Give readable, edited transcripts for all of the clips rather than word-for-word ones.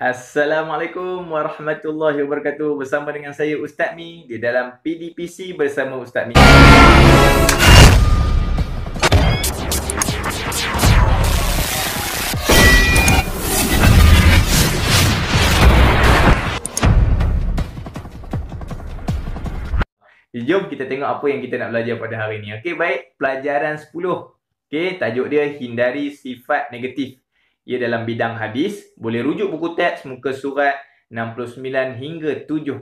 Assalamualaikum warahmatullahi wabarakatuh. Bersama dengan saya Ustaz Mi di dalam PDPC bersama Ustaz Mi. Jom kita tengok apa yang kita nak belajar pada hari ini. Okey, baik. Pelajaran 10. Okey, tajuk dia hindari sifat negatif. Ia dalam bidang hadis. Boleh rujuk buku teks muka surat 69 hingga 74.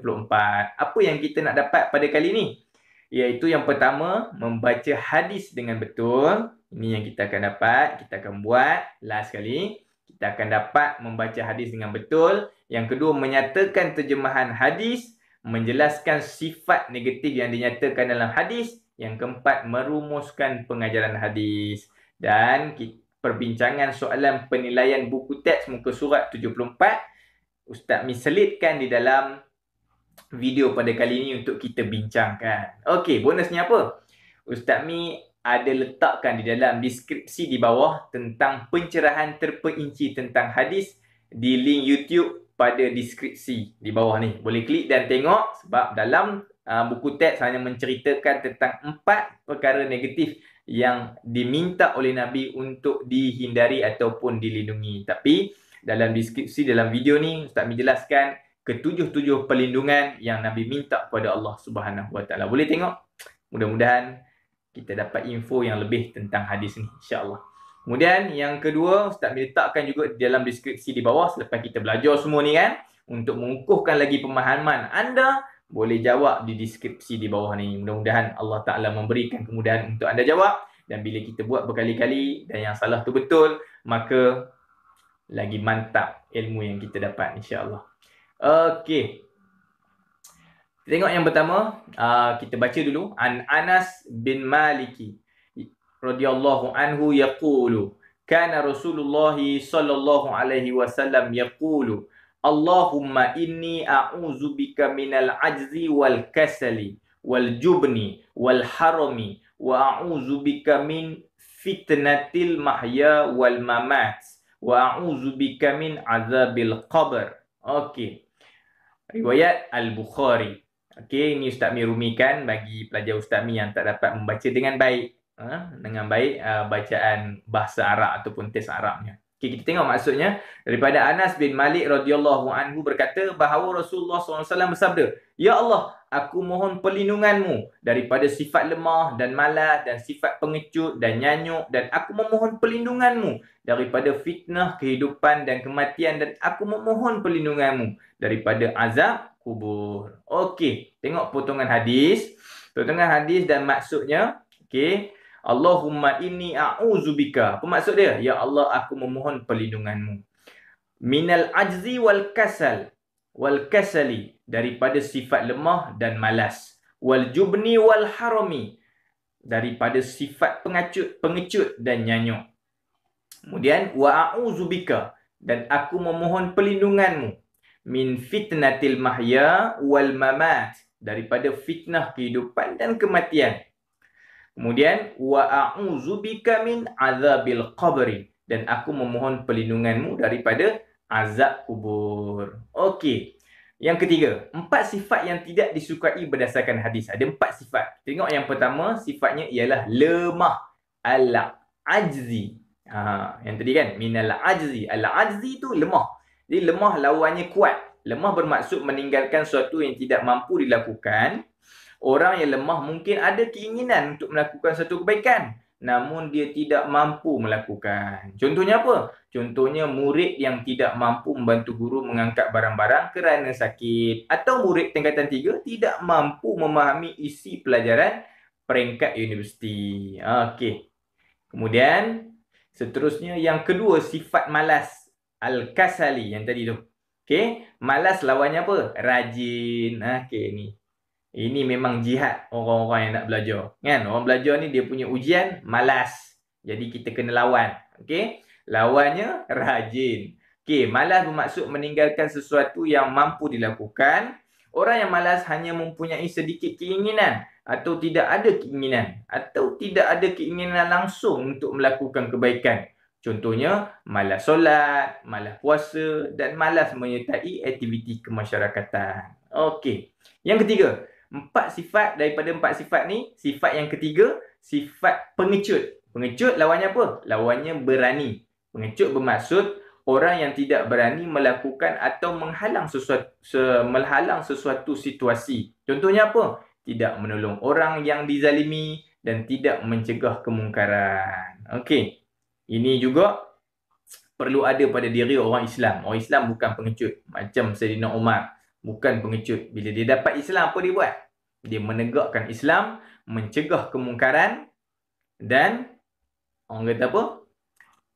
Apa yang kita nak dapat pada kali ini? Iaitu yang pertama, membaca hadis dengan betul. Ini yang kita akan dapat. Kita akan buat last kali. Kita akan dapat membaca hadis dengan betul. Yang kedua, menyatakan terjemahan hadis. Menjelaskan sifat negatif yang dinyatakan dalam hadis. Yang keempat, merumuskan pengajaran hadis. Dan perbincangan soalan penilaian buku teks muka surat 74 Ustaz Mi selitkan di dalam video pada kali ini untuk kita bincangkan. Okey, bonusnya apa? Ustaz Mi ada letakkan di dalam deskripsi di bawah tentang pencerahan terperinci tentang hadis di link YouTube pada deskripsi di bawah ni. Boleh klik dan tengok sebab dalam buku teks hanya menceritakan tentang 4 perkara negatif yang diminta oleh Nabi untuk dihindari ataupun dilindungi. Tapi dalam deskripsi dalam video ni Ustaz Mi jelaskan ketujuh perlindungan yang Nabi minta kepada Allah Subhanahu Wa Taala. Boleh tengok. Mudah-mudahan kita dapat info yang lebih tentang hadis ni, insya-Allah. Kemudian yang kedua, Ustaz Mi letakkan juga dalam deskripsi di bawah selepas kita belajar semua ni kan, untuk mengukuhkan lagi pemahaman anda, boleh jawab di deskripsi di bawah ni. Mudah-mudahan Allah Ta'ala memberikan kemudahan untuk anda jawab. Dan bila kita buat berkali-kali dan yang salah tu betul, maka lagi mantap ilmu yang kita dapat, insya-Allah. Okey. Tengok yang pertama, kita baca dulu. An Anas bin Maliki radhiyallahu anhu yaqulu kana Rasulullah sallallahu alaihi wasallam yaqulu Allahumma inni a'udzubika minal ajzi wal kasali wal jubni wal harami wa a'udzubika min fitnatil mahya wal mamat wa a'udzubika min azabil qabr. Okey. Riwayat Al-Bukhari. Okey, ini Ustaz Mi rumikan bagi pelajar Ustaz Mi yang tak dapat membaca dengan baik. Bacaan bahasa Arab ataupun teks Arabnya. Okay, kita tengok maksudnya. Daripada Anas bin Malik radhiyallahu anhu berkata bahawa Rasulullah SAW bersabda, "Ya Allah, aku mohon perlindunganmu daripada sifat lemah dan malas dan sifat pengecut dan nyanyuk, dan aku memohon perlindunganmu daripada fitnah kehidupan dan kematian, dan aku memohon perlindunganmu daripada azab kubur." Okey, tengok potongan hadis. Potongan hadis dan maksudnya, okey. Allahumma inni a'udzubika. Apa maksud dia? Ya Allah, aku memohon perlindunganmu. Minal ajzi wal kasal. Wal kasali. Daripada sifat lemah dan malas. Wal jubni wal harami. Daripada sifat pengecut dan nyanyuk. Kemudian, wa a'udzubika. Dan aku memohon perlindunganmu. Min fitnatil mahya wal mamat. Daripada fitnah kehidupan dan kematian. Kemudian wa a'udzubika min azabil qabri, dan aku memohon perlindunganmu daripada azab kubur. Okey. Yang ketiga, 4 sifat yang tidak disukai berdasarkan hadis. Ada 4 sifat. Tengok yang pertama, sifatnya ialah lemah. Al-ajzi. Yang tadi kan, minal ajzi. Al-ajzi tu lemah. Jadi lemah lawannya kuat. Lemah bermaksud meninggalkan sesuatu yang tidak mampu dilakukan. Orang yang lemah mungkin ada keinginan untuk melakukan satu kebaikan, namun dia tidak mampu melakukan. Contohnya apa? Contohnya murid yang tidak mampu membantu guru mengangkat barang-barang kerana sakit. Atau murid tingkatan 3 tidak mampu memahami isi pelajaran peringkat universiti. Okey. Kemudian, seterusnya yang kedua, sifat malas. Al-kasali yang tadi tu. Okey. Malas lawannya apa? Rajin. Okey, ni. Ini memang jihad orang-orang yang nak belajar. Kan? Orang belajar ni dia punya ujian malas. Jadi kita kena lawan. Okey? Lawannya rajin. Okey, malas bermaksud meninggalkan sesuatu yang mampu dilakukan. Orang yang malas hanya mempunyai sedikit keinginan atau tidak ada keinginan atau tidak ada keinginan langsung untuk melakukan kebaikan. Contohnya, malas solat, malas puasa dan malas menyertai aktiviti kemasyarakatan. Okey. Yang ketiga, daripada empat sifat ni, sifat yang ketiga, sifat pengecut. Pengecut lawannya apa? Lawannya berani. Pengecut bermaksud orang yang tidak berani melakukan atau menghalang sesuatu situasi. Contohnya apa? Tidak menolong orang yang dizalimi dan tidak mencegah kemungkaran. Okey. Ini juga perlu ada pada diri orang Islam. Orang Islam bukan pengecut. Macam Sayyidina Umar. Bukan pengecut. Bila dia dapat Islam, apa dia buat? Dia menegakkan Islam, mencegah kemungkaran dan orang kata apa?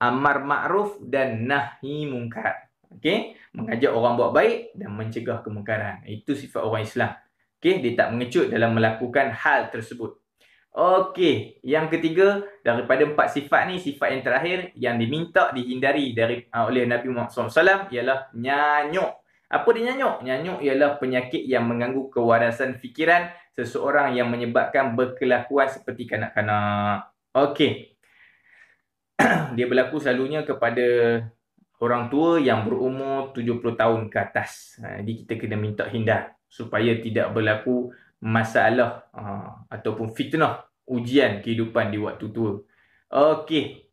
Amar ma'ruf dan nahi mungkar. Okey? Mengajak orang buat baik dan mencegah kemungkaran. Itu sifat orang Islam. Okey? Dia tak mengecut dalam melakukan hal tersebut. Okey, yang ketiga daripada empat sifat ni, sifat yang terakhir yang diminta dihindari oleh Nabi Muhammad SAW ialah nyanyuk. Apa dia nyanyuk? Nyanyuk ialah penyakit yang mengganggu kewarasan fikiran seseorang yang menyebabkan berkelakuan seperti kanak-kanak. Okey. Dia berlaku selalunya kepada orang tua yang berumur 70 tahun ke atas. Jadi kita kena minta hindar supaya tidak berlaku masalah ataupun fitnah ujian kehidupan di waktu tua. Okey.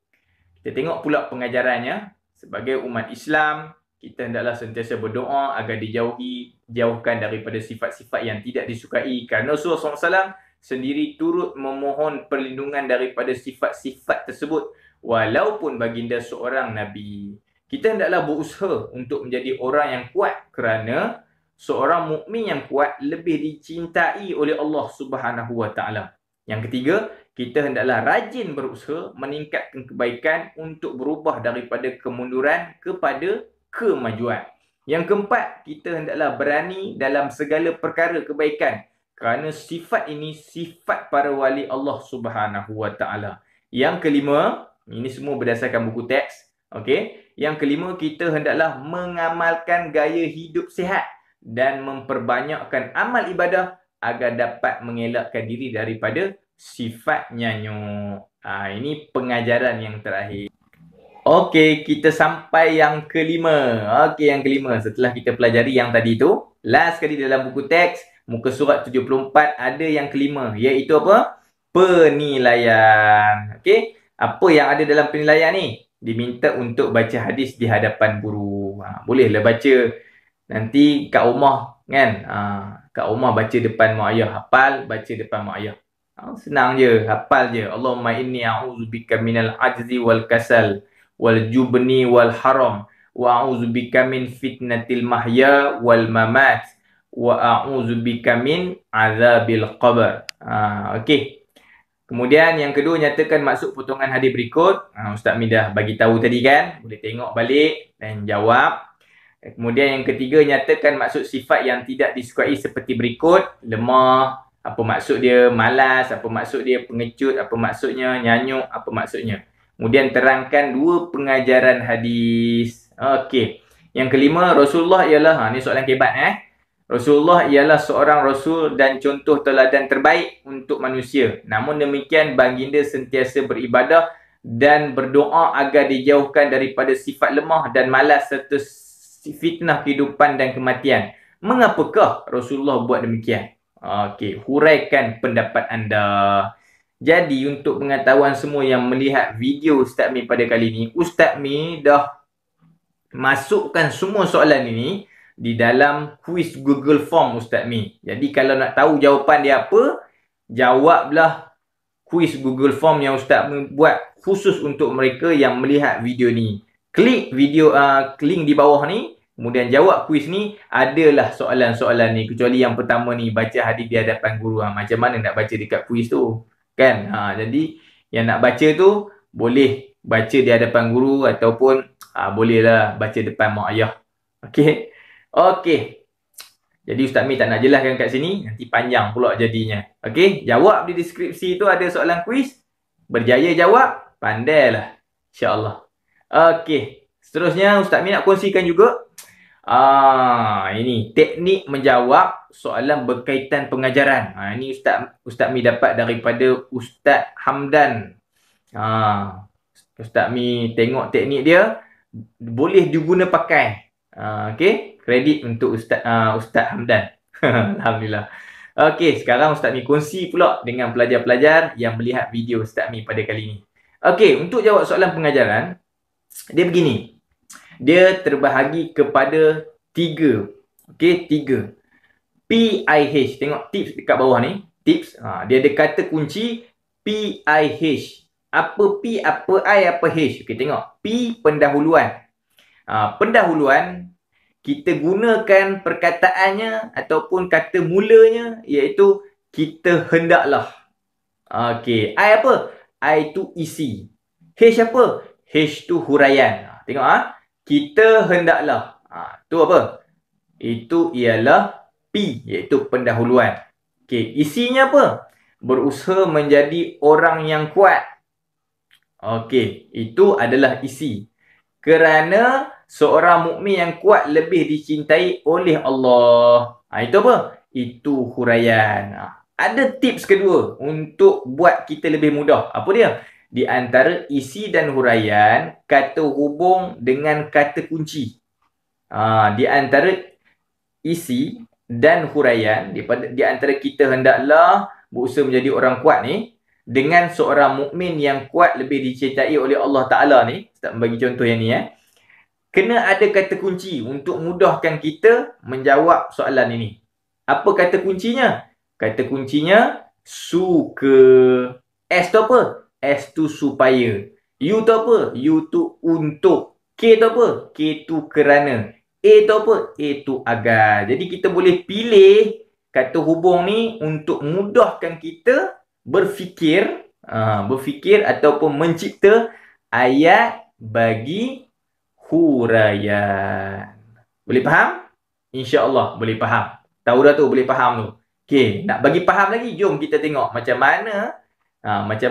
Kita tengok pula pengajarannya. Sebagai umat Islam, kita hendaklah sentiasa berdoa agar dijauhkan daripada sifat-sifat yang tidak disukai. Kerana Rasulullah SAW sendiri turut memohon perlindungan daripada sifat-sifat tersebut walaupun baginda seorang Nabi. Kita hendaklah berusaha untuk menjadi orang yang kuat kerana seorang mukmin yang kuat lebih dicintai oleh Allah Subhanahu Wa Taala. Yang ketiga, kita hendaklah rajin berusaha meningkatkan kebaikan untuk berubah daripada kemunduran kepada kemajuan. Yang keempat, kita hendaklah berani dalam segala perkara kebaikan kerana sifat ini sifat para wali Allah Subhanahu Wa Taala. Yang kelima, ini semua berdasarkan buku teks. Okey. Yang kelima, kita hendaklah mengamalkan gaya hidup sihat dan memperbanyakkan amal ibadah agar dapat mengelakkan diri daripada sifat nyanyuk. Ini pengajaran yang terakhir. Okey, kita sampai yang kelima. Okey, yang kelima. Setelah kita pelajari yang tadi tu, last sekali dalam buku teks, muka surat 74, ada yang kelima. Iaitu apa? Penilaian. Okey, apa yang ada dalam penilaian ni? Diminta untuk baca hadis di hadapan guru. Bolehlah baca nanti kat rumah kan. Kat rumah baca depan mak ayah. Hafal, baca depan mak ayah. Senang je, hafal je. Allahumma inni a'udzubika minal ajzi wal kasal wal jubni wal haram wa a'udzubika min fitnatil mahya wal mamat wa a'udzubika min azabil qabr. Okey. Kemudian yang kedua, nyatakan maksud potongan hadis berikut. Ustaz Mi dah bagi tahu tadi kan. Boleh tengok balik dan jawab. Kemudian yang ketiga, nyatakan maksud sifat yang tidak disukai seperti berikut. Lemah, apa maksud dia? Malas, apa maksud dia? Pengecut, apa maksudnya? Nyanyuk, apa maksudnya? Kemudian terangkan dua pengajaran hadis. Okey. Yang kelima, Rasulullah ialah, ni soalan kebat Rasulullah ialah seorang Rasul dan contoh teladan terbaik untuk manusia. Namun demikian, baginda sentiasa beribadah dan berdoa agar dijauhkan daripada sifat lemah dan malas serta fitnah kehidupan dan kematian. Mengapakah Rasulullah buat demikian? Okey, huraikan pendapat anda. Jadi untuk pengetahuan semua yang melihat video Ustaz Mi pada kali ini, Ustaz Mi dah masukkan semua soalan ini di dalam kuis Google Form Ustaz Mi. Jadi kalau nak tahu jawapan dia apa, jawablah kuis Google Form yang Ustaz Mi buat khusus untuk mereka yang melihat video ni. Klik video link di bawah ni, kemudian jawab kuis ni. Adalah soalan-soalan ni, kecuali yang pertama ni, baca hadis di hadapan guru. Macam mana nak baca dekat kuis tu? Kan? Jadi yang nak baca tu boleh baca di hadapan guru ataupun bolehlah baca depan mak ayah. Okey. Okey. Jadi Ustaz Mi tak nak jelaskan kat sini, nanti panjang pula jadinya. Okey, jawab di deskripsi tu ada soalan kuis. Berjaya jawab, pandailah insya-Allah. Okey, seterusnya Ustaz Mi nak kongsikan juga ini teknik menjawab soalan berkaitan pengajaran. Ini Ustaz Mi dapat daripada Ustaz Hamdan. Ustaz Mi tengok teknik dia, boleh diguna pakai. Okey, kredit untuk Ustaz Hamdan. Alhamdulillah. Okey, sekarang Ustaz Mi kongsi pula dengan pelajar-pelajar yang melihat video Ustaz Mi pada kali ini. Okey, untuk jawab soalan pengajaran, dia begini. Dia terbahagi kepada 3. Okey, 3. PIH. Tengok tips dekat bawah ni. Tips. Dia ada kata kunci PIH. Apa P, apa I, apa H. Okey, tengok. P, pendahuluan. Pendahuluan, kita gunakan perkataannya ataupun kata mulanya iaitu kita hendaklah. Okey, I apa? I tu isi. H apa? H tu huraian. Tengok kita hendaklah. Tu apa? Itu ialah P, iaitu pendahuluan. Okey, isinya apa? Berusaha menjadi orang yang kuat. Okey, itu adalah isi. Kerana seorang mukmin yang kuat lebih dicintai oleh Allah. Itu apa? Itu huraian. Ada tips kedua untuk buat kita lebih mudah. Apa dia? Di antara isi dan huraian, kata hubung dengan kata kunci. Di antara isi dan huraian, di antara kita hendaklah berusaha menjadi orang kuat ni, dengan seorang mukmin yang kuat lebih dicintai oleh Allah Ta'ala ni, Ustaz bagi contoh yang ni kena ada kata kunci untuk mudahkan kita menjawab soalan ini. Apa kata kuncinya? Kata kuncinya suka. S tu apa? S tu supaya. U tu apa? U tu untuk. K tu apa? K tu kerana. A tu apa? A tu agar. Jadi kita boleh pilih kata hubung ni untuk mudahkan kita berfikir ataupun mencipta ayat bagi huraian. Boleh faham? InsyaAllah boleh faham. Tahu dah tu, boleh faham tu. Okey, nak bagi faham lagi, jom kita tengok macam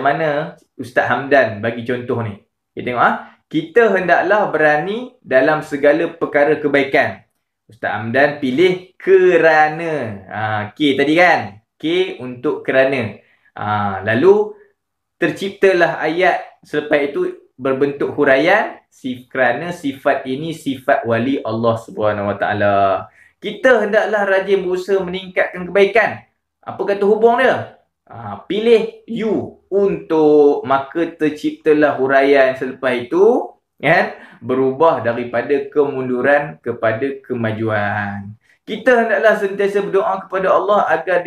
mana Ustaz Hamdan bagi contoh ni. Kita tengok kita hendaklah berani dalam segala perkara kebaikan. Ustaz Hamdan pilih kerana. K tadi kan? K untuk kerana. Lalu terciptalah ayat selepas itu berbentuk huraian kerana sifat ini sifat wali Allah Subhanahu Wa Taala. Kita hendaklah rajin berusaha meningkatkan kebaikan. Apa kata hubung dia? Pilih U untuk, maka terciptalah huraian selepas itu kan, berubah daripada kemunduran kepada kemajuan. Kita hendaklah sentiasa berdoa kepada Allah agar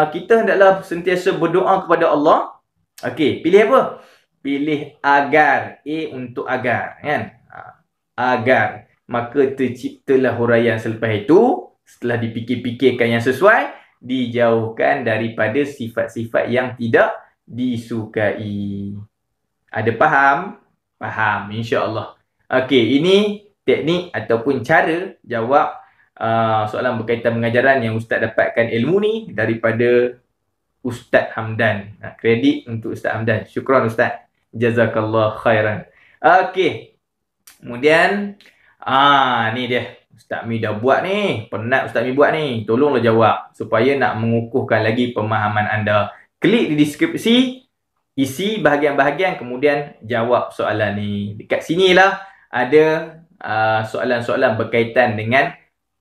kita hendaklah sentiasa berdoa kepada Allah. Okey, pilih apa? Pilih agar. A untuk agar kan? Agar. Maka terciptalah huraian selepas itu, setelah dipikir-pikirkan yang sesuai, dijauhkan daripada sifat-sifat yang tidak disukai. Ada faham? Faham, insya-Allah. Okey, ini teknik ataupun cara jawab soalan berkaitan pengajaran yang Ustaz dapatkan ilmu ni daripada Ustaz Hamdan. Kredit untuk Ustaz Hamdan. Syukran Ustaz. Jazakallah khairan. Okey. Kemudian ni dia. Ustaz Mi dah buat ni. Penat Ustaz Mi buat ni. Tolonglah jawab supaya nak mengukuhkan lagi pemahaman anda. Klik di deskripsi, isi bahagian-bahagian, kemudian jawab soalan ni. Dekat sinilah ada soalan-soalan berkaitan dengan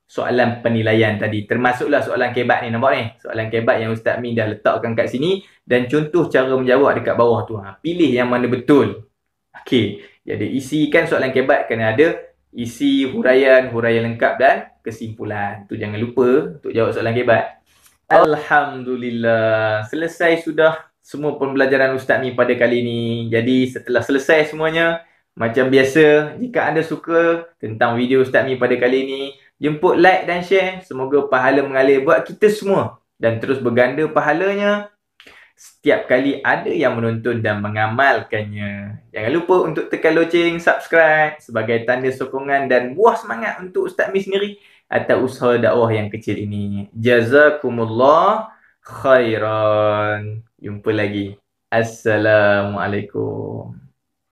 soalan penilaian tadi. Termasuklah soalan kebat ni. Nampak ni? Soalan kebat yang Ustaz Mi dah letakkan kat sini. Dan contoh cara menjawab dekat bawah tu. Pilih yang mana betul. Okey. Jadi isikan soalan kebat kena ada isi huraian lengkap dan kesimpulan. Tu jangan lupa untuk jawab soalan kebat. Alhamdulillah. Selesai sudah semua pembelajaran Ustaz Mi pada kali ini. Jadi setelah selesai semuanya, macam biasa, jika anda suka tentang video Ustaz Mi pada kali ini, jemput like dan share. Semoga pahala mengalir buat kita semua dan terus berganda pahalanya setiap kali ada yang menonton dan mengamalkannya. Jangan lupa untuk tekan loceng, subscribe sebagai tanda sokongan dan buah semangat untuk Ustaz Mi sendiri atas usaha dakwah yang kecil ini. Jazakumullah khairan. Jumpa lagi. Assalamualaikum.